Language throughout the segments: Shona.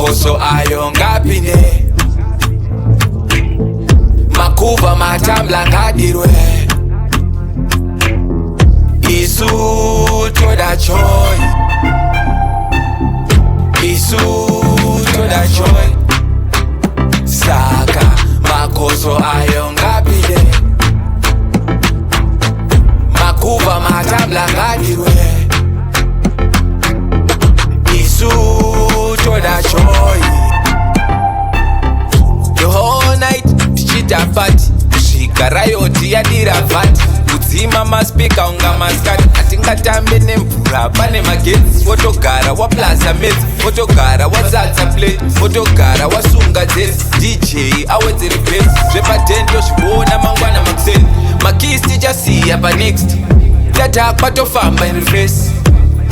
makoso ayo ngapinde makuva matambla ngadirwe isu toda joy isu toda joy saka makoso ayo ngapinde makuva matambla ngadirwe isu toda joy the whole night tichita party kusvika rayoti yadira vati kudzima maspika unga maskati atingatambe nemvura pane magetsi wotogara waplaza meds wotogara wazadza plate wotogara wasunga dzesi dj awedzere bes zvepadento zviona mangwana makuseni makisi tichasiya panext tatakwa tofamba in reverse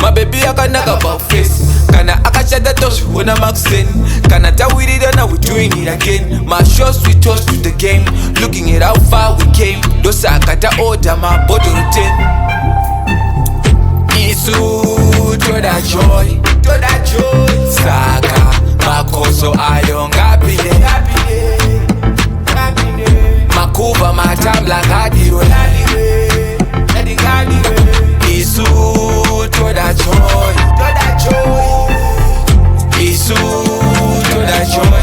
mabebi akanaka paface kana akachata tozviona makuseni kana tawirirana we doing it again my shows we toast to the game looking at how far we came ndosaka taorder mabottle 10 isu toda joy saka makoso ayo ngapinde makuva matambla ngadirwe isu toda joy isu toda joy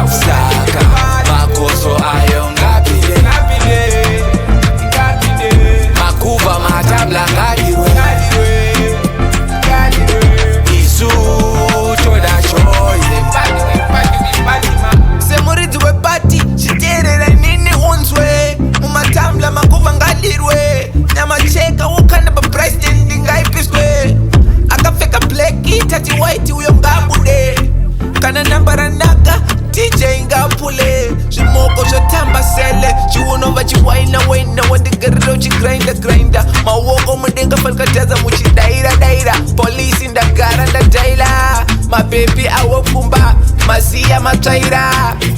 saka makoso ayo ngapinde makuva matambla ngadirwe isu toda joy semuridzi wepati chiterera nini unzwe mumatambla makuva ngadirwe namacheka wokanda papresident ndingaipiswe akapfeka black itati white uyo ngabude kana namba ranaka dj ngapule zvimoko zvotamba sele chiunova chiwaina waina wandigariro chigrinda maoko mudenga fanikataza muchidaira polisi ndagara ndadaila mabebi awopfumba masiya matsvaira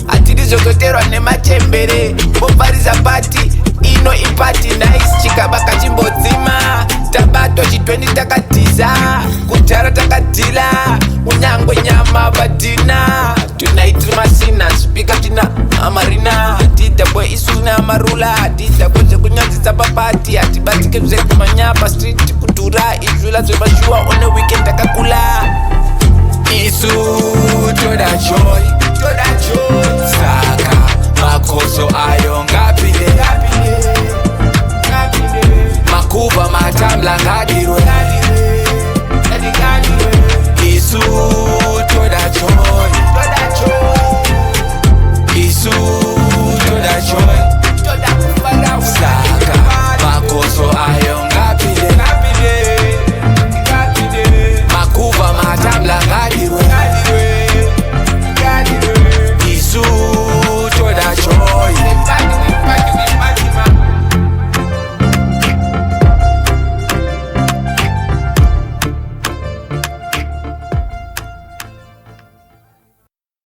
hatidi zvototerwa nematembere vobvarisa pati ino ipati nice chikaba kachimbodzima tabatwa chitweni takadhiza kudhara takadhila unyangwe nyama badina tonight masina spika tina amarina tidabwe isuna amarula tidabwe zvekunyanzisa papati hatibatike zvekumanyapa street kudhura izvula